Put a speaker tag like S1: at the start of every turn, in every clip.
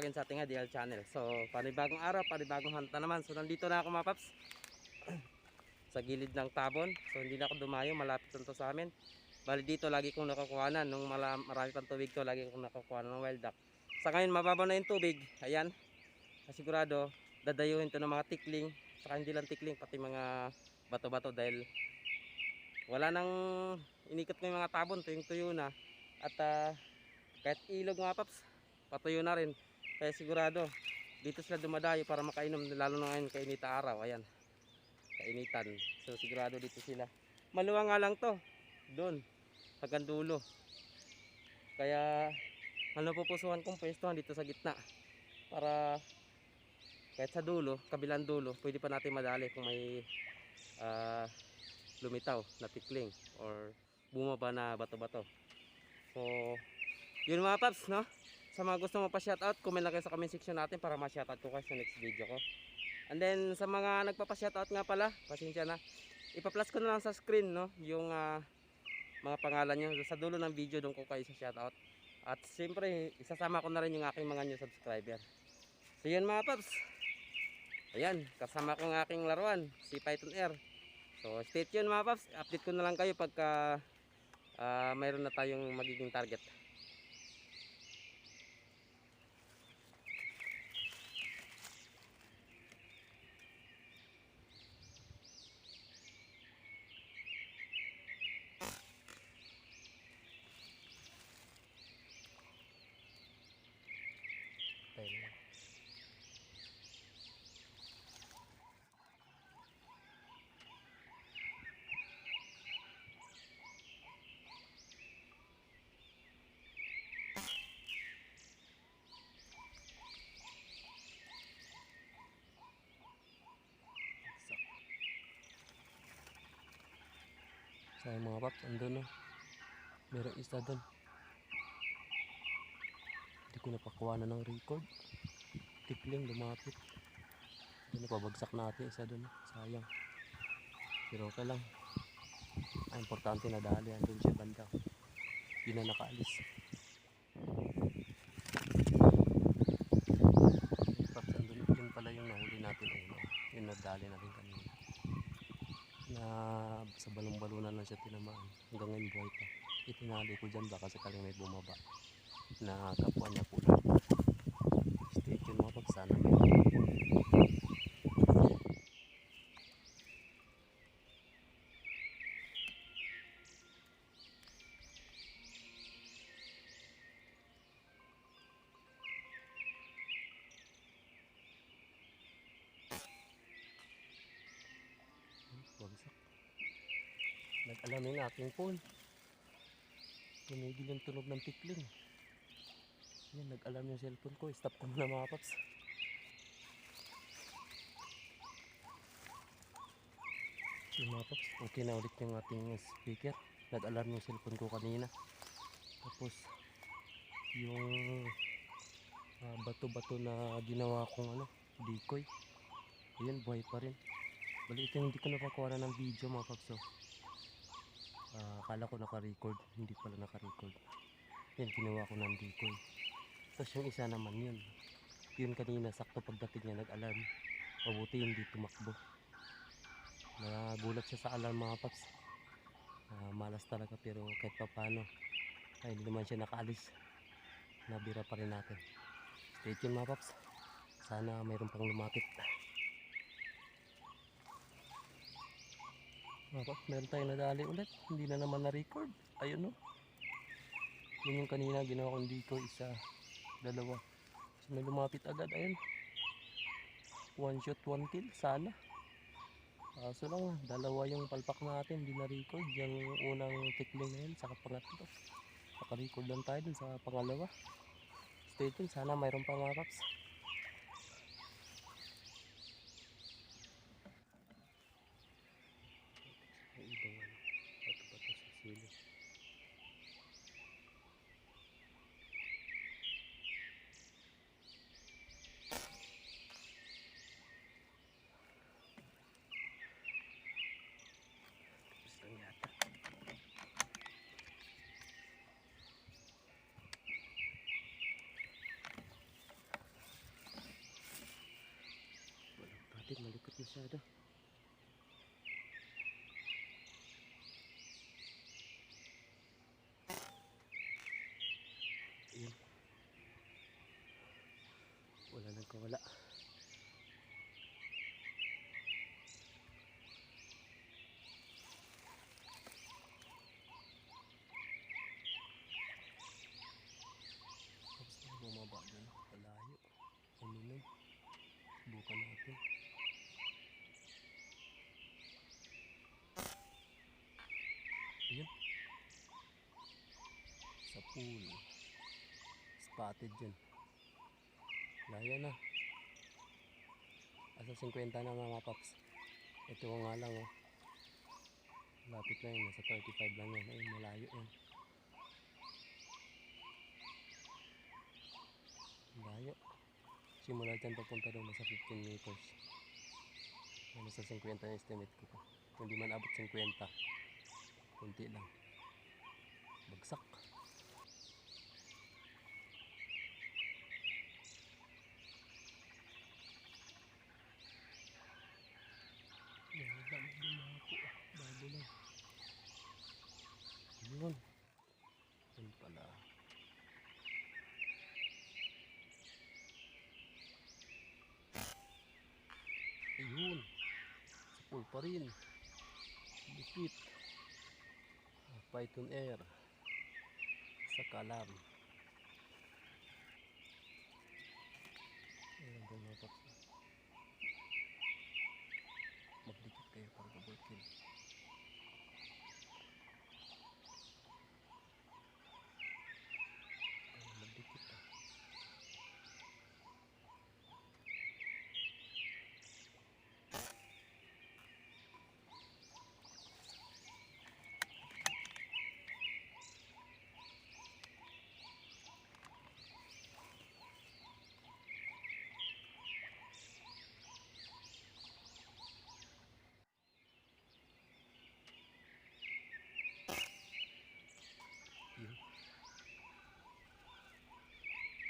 S1: again sa ating DL channel. So panibagong araw, panibagong hanta naman. So nandito na ako mga paps sa gilid ng tabon. So hindi na ako dumayo, malapit lang to sa amin. Bali dito lagi kong nakukuhanan. Nung marami pang tubig to, lagi kong nakukuhanan ng wild duck. Sa ngayon mababa na yung tubig. Ayan, kasigurado dadayuhin to ng mga tikling. Saka hindi lang tikling, pati mga bato-bato dahil wala nang inikot ko yung mga tabon, tuyong-tuyo na. At kahit ilog mga paps, patuyo na rin. Kaya sigurado dito sila dumadayo para makainom, lalo na ngayon kainita araw. Ayan, kainitan. So sigurado dito sila. Maluwang nga lang to doon hanggang dulo. Kaya pupusuhan kong pwestuhan dito sa gitna para kahit sa dulo, kabilang dulo, pwede pa natin madali kung may lumitaw na tikling or bumaba na bato-bato. So yun mga paps, no? Sa mga gusto mo pa shoutout, comment lang kayo sa comment section natin para ma-shoutout ko kayo sa next video ko. And then sa mga nagpapa-shoutout nga pala, pasensya na, ipa-plus ko na lang sa screen, no, yung mga pangalan nyo sa dulo ng video, doon ko kayo sa shoutout. At siyempre isasama ko na rin yung aking mga new subscriber. So yun mga paps, ayan, kasama ko ng aking laruan, si Python Air. So stay tuned mga paps, update ko na lang kayo pagka mayroon na tayong magiging target. So mga paps, andun no, merong isa dun, hindi ko napakuha na ng record. Tikling lumapit doon, napabagsak natin isa dun, sayang, pero okay lang. Importante na dali, andun siya banda, hindi na nakaalis. Paps, andun yun pala yung nahuli natin uno, yung nadali natin kanina na sa balong-balunan lang siya tinamaan. Hanggang ngayon buhay pa. Itinali ko dyan, baka sakaling may bumaba na kapwa niya pula. Stay tuned mga paps, sana may bagsak. Nag-alam yung aking phone, tumigil yung tunog ng tikling. Yan, nag-alarm yung cellphone ko. Stop ko muna mga paps. Yung mga paps, okay na ulit yung ating speaker. Nag-alarm yung cellphone ko kanina. Tapos yung bato-bato na ginawa kong decoy, ayun, buhay pa rin. Bali ito, hindi ko napakuha ng video mga paps. So akala ko naka-record, hindi pala naka-record. Yan, ginawa ko ng decoy. Tapos yung isa naman yun kanina sakto pagdating niya nag-alarm, mabuti hindi tumakbo. Nagulat siya sa alarm mga paps. Malas talaga, pero kahit pa paano ay hindi naman siya nakaalis, nabira pa rin natin. Stay tuned mga paps, sana mayroon pang lumapit. Mga paps, meron tayong nadali ulit, hindi na naman na-record. Ayun no, yun yung kanina ginawa kong decoy, isa, dalawa. So may lumapit agad, ayun, one shot one kill sana. So lang, dalawa yung palpak natin, hindi na-record. Yung unang tikling na yun, saka pangatlo, naka-record lang tayo dun sa pangalawa. Stay tuned, sana mayroon pa mga paps. May ibang bato-bato sa sili. Tapos lang yata. malikot masyado. Ayan. Wala nang kawala. Tapos na bumaba dun. Palayo. Uminom. Subukan natin. Ayan. Sa pool. Spotted dyan. Laya na. Asa 50 na mga paps. Ito nga lang oh. Lapit na yun. Nasa 35 lang yan. Ayun, malayo yan. Layo. Simula dyan papunta doon. Nasa 15 meters. Nasa 50 na estimate ko pa. Kung di man abot 50. Kunti lang. Bagsak. Bago lang. Yun. Yun pala. Ayun. Sa pool pa rin. Lipit. Python air. Sa kalam. Ayan ba mga paps. Magdikit kayo para double kill. Ayan, magdikit ah. Yun.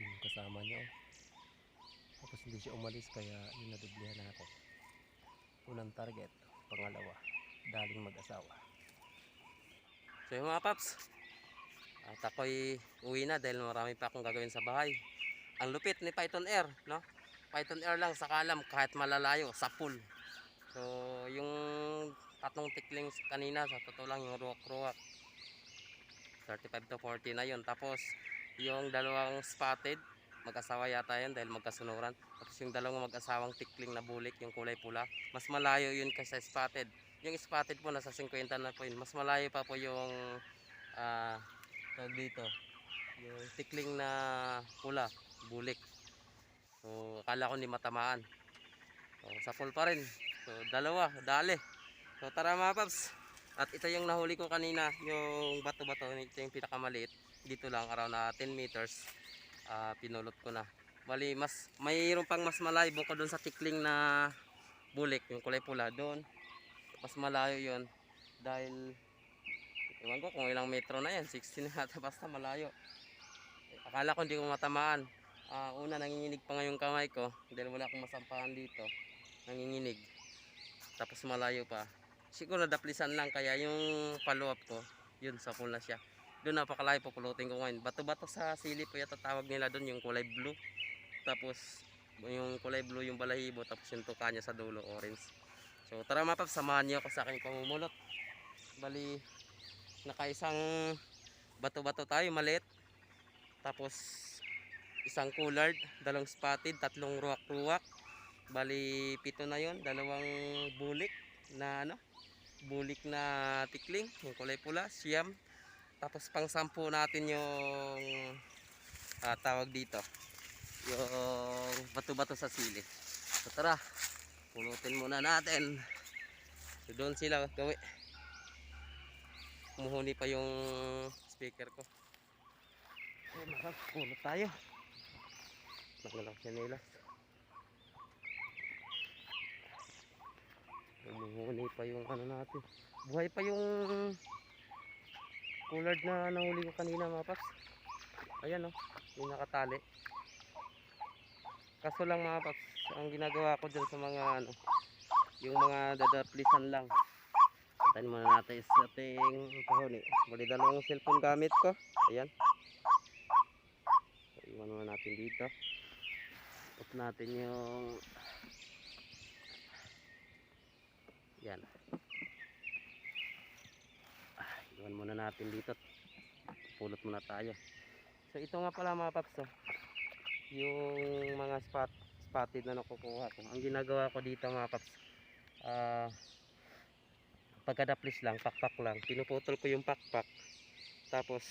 S1: Yung kasama niya oh. Tapos hindi siya umalis kaya yun nadublihan na ako. Unang target, pangalawa, daling mag-asawa. So yung mga paps, at ako'y uwi na dahil marami pa akong gagawin sa bahay. Ang lupit ni Python Air, no? Python Air lang sa kalam kahit malalayo sa pool. So yung tatlong tiklings kanina sa totoo lang yung ruwak-ruwak 35 to 40 na yun. Tapos yung dalawang spotted mag-asawa yata yan dahil magkasunuran. Tapos yung dalawang mag-asawang tikling na bulik yung kulay pula, mas malayo yun kasi spotted. Yung spotted po nasa 50 na po yun. Mas malayo pa po yung tawag dito, yung tikling na pula, bulik. So akala ko hindi matamaan. So sa pool pa rin. So dalawa, dali. So tara mga paps. At ito yung nahuli ko kanina, yung bato-bato, ito yung pinakamaliit. Dito lang, around na 10 meters. Pinulot ko na. Bali, mayroon pang mas malayo bukod doon sa tikling na bulik, yung kulay pula doon. Mas malayo yon dahil, ewan ko kung ilang metro na yan, 16 na ata, basta malayo. Akala ko hindi ko matamaan. Una, nanginginig pa nga yung kamay ko dahil wala akong masampahan dito. Nanginginig. Tapos malayo pa. Siguro daplisan lang kaya yung follow up ko, yun sa pool na siya. Doon napakalayo pupulutin ko ngayon. Bato-bato sa silip po yata tawag nila doon, yung kulay blue. Tapos yung kulay blue yung balahibo, tapos yung tuka niya sa dulo orange. So tara mga paps, samahan niyo ako sa aking pamumulot. Bali nakaisang bato-bato tayo maliit. Tapos isang coulard, dalawang spotted, tatlong ruwak-ruwak. Bali 7 na yon, dalawang bulik na bulik na tikling, yung kulay pula, siyam. Tapos pang 10 natin yung tawag dito, yung bato-bato sa sili. So tara, punutin muna natin. So doon sila gawi. Kumuhuni pa yung speaker ko. So punot tayo. Nakalak siya nila. Kumuhuni pa yung natin. Buhay pa yung coulard na nahuli ko kanina mga paps. Ayan yung nakatali. Kaso lang mga paps, ang ginagawa ko dyan sa mga ano, yung mga dadaplisan lang. Tayo muna natin sa ating kahon eh. Bali dalawang cellphone gamit ko. Ayan. So, iwan muna natin dito. Off natin yung yan. Iwan muna natin dito. Pulot muna tayo. So ito nga pala mga paps oh, yung mga spotted na nakukuha ko. Ang ginagawa ko dito mga paps, pagkadaplis lang, pakpak lang, pinuputol ko yung pakpak, tapos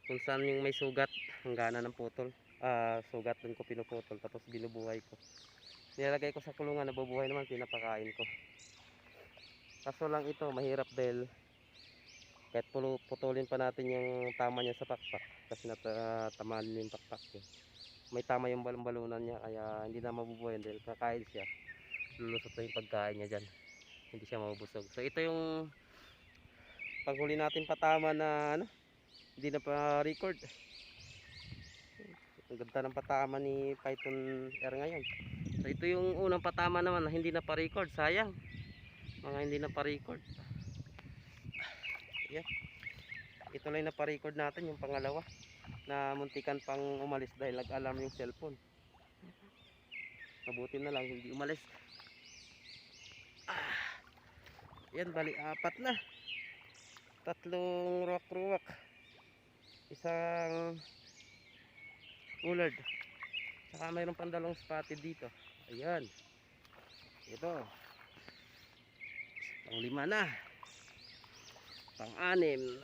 S1: kung saan yung may sugat, hangganan ng putol, sugat dun ko pinuputol, tapos binubuhay ko, nilalagay ko sa kulungan, nabubuhay naman, pinapakain ko. Kaso lang ito mahirap dahil kahit putulin pa natin yung tama niya sa pakpak, kasi natamaan yung pakpak niya, may tama yung balon-balunan niya, kaya hindi na mabubuhay dahil kakain siya, lulusot na yung pagkain niya dyan, hindi siya mabubusog. So ito yung panghuli natin patama na ano, hindi na pa record. Ang ganda ng patama ni Python R ngayon. So ito yung unang patama naman na hindi na pa record, sayang mga hindi na pa record. Ayan. Ito lang na pa record natin, yung pangalawa na muntikan pang umalis dahil nag-alarm yung cellphone. Mabuti na lang hindi umalis. Yan, bali apat na, tatlong ruwak-ruwak, isang ullard, saka mayroon pang dalawang spotted dito. Ayan, ito pang lima na, pang anim,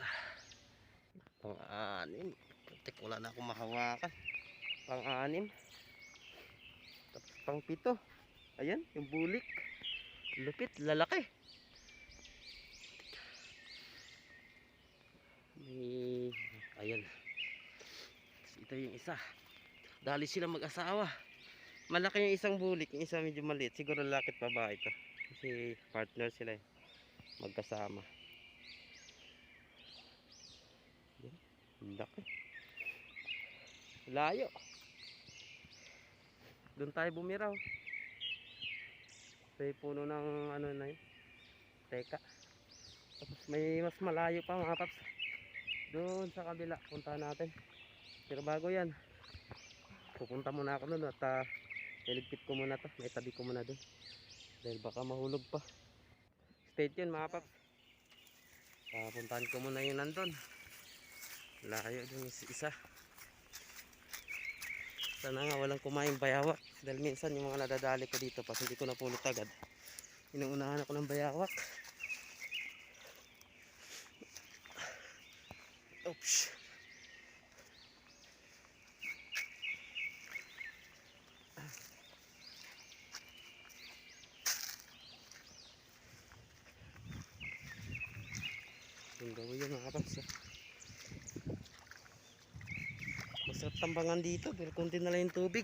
S1: putik, wala na akong mahawakan, pang anim, tapos pang pito. Ayan yung bulik, lupit, lalaki. Ayan, ito yung isa, dali sila mag-asawa. Malaki yung isang bulik, yung isa medyo maliit, siguro lalaki at babae ito kasi partner sila eh, magkasama. Ayan, laki, layo, doon tayo bumiraw sa puno ng ano na yun, teka. Tapos may mas malayo pa mga paps, doon sa kabila, punta natin. Pero bago yan, pupunta muna ako doon at iligpit ko muna to, may tabi ko muna doon dahil baka mahulog pa. Stay tuned mga paps, puntahan ko muna yung nandun, layo doon isa. Sana nga walang kumain bayawak dahil minsan yung mga nadadali ko dito pag hindi ko napulot agad, inuunahan ako ng bayawak. Oops. Yung gawin yung mga paps. Masarap tambangan dito pero konti na lang yung tubig.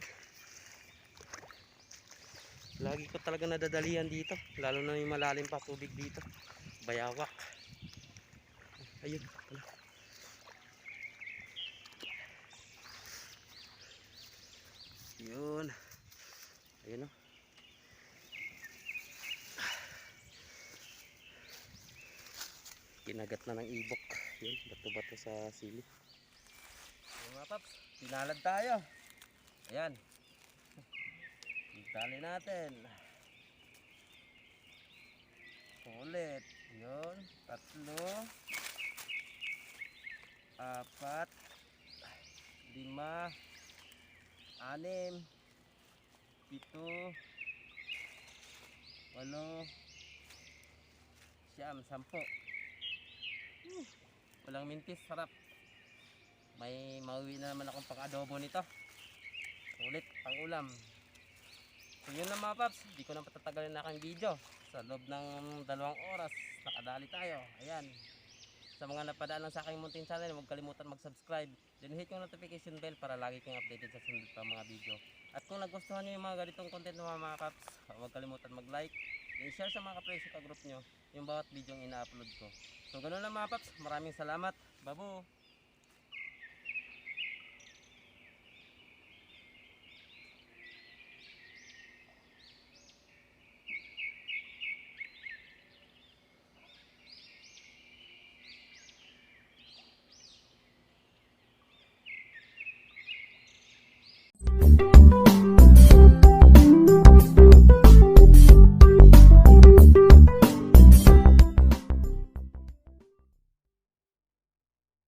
S1: Lagi ko talaga nadadalian dito, lalo na yung malalim pa tubig dito, bayawak. Ayun, yun, ayun o. Kinagat na ng ibok. Yun, bato-bato sa sili. Ayun mga paps, pinalad tayo. Ayan, itali natin. Ulit, yun, 3, 4, 5, 6, 7, 8, 9, 10. Walang mintis, sarap. May mauwi na naman akong pang adobo nito. Ulit, pang ulam. So yun lang mga paps, hindi ko na patatagalin na aking video. Sa loob ng 2 oras, nakadali tayo. Ayan. Sa mga napadaan lang sa aking munting channel, huwag kalimutan mag-subscribe. Then hit yung notification bell para lagi kang updated sa sunod pa mga video. At kung nagustuhan nyo yung mga ganitong content ng mga paps, huwag kalimutan mag-like. Then share sa mga kapresyo ka group nyo yung bawat video yung ina-upload ko. So ganun lang mga paps, maraming salamat. Babo!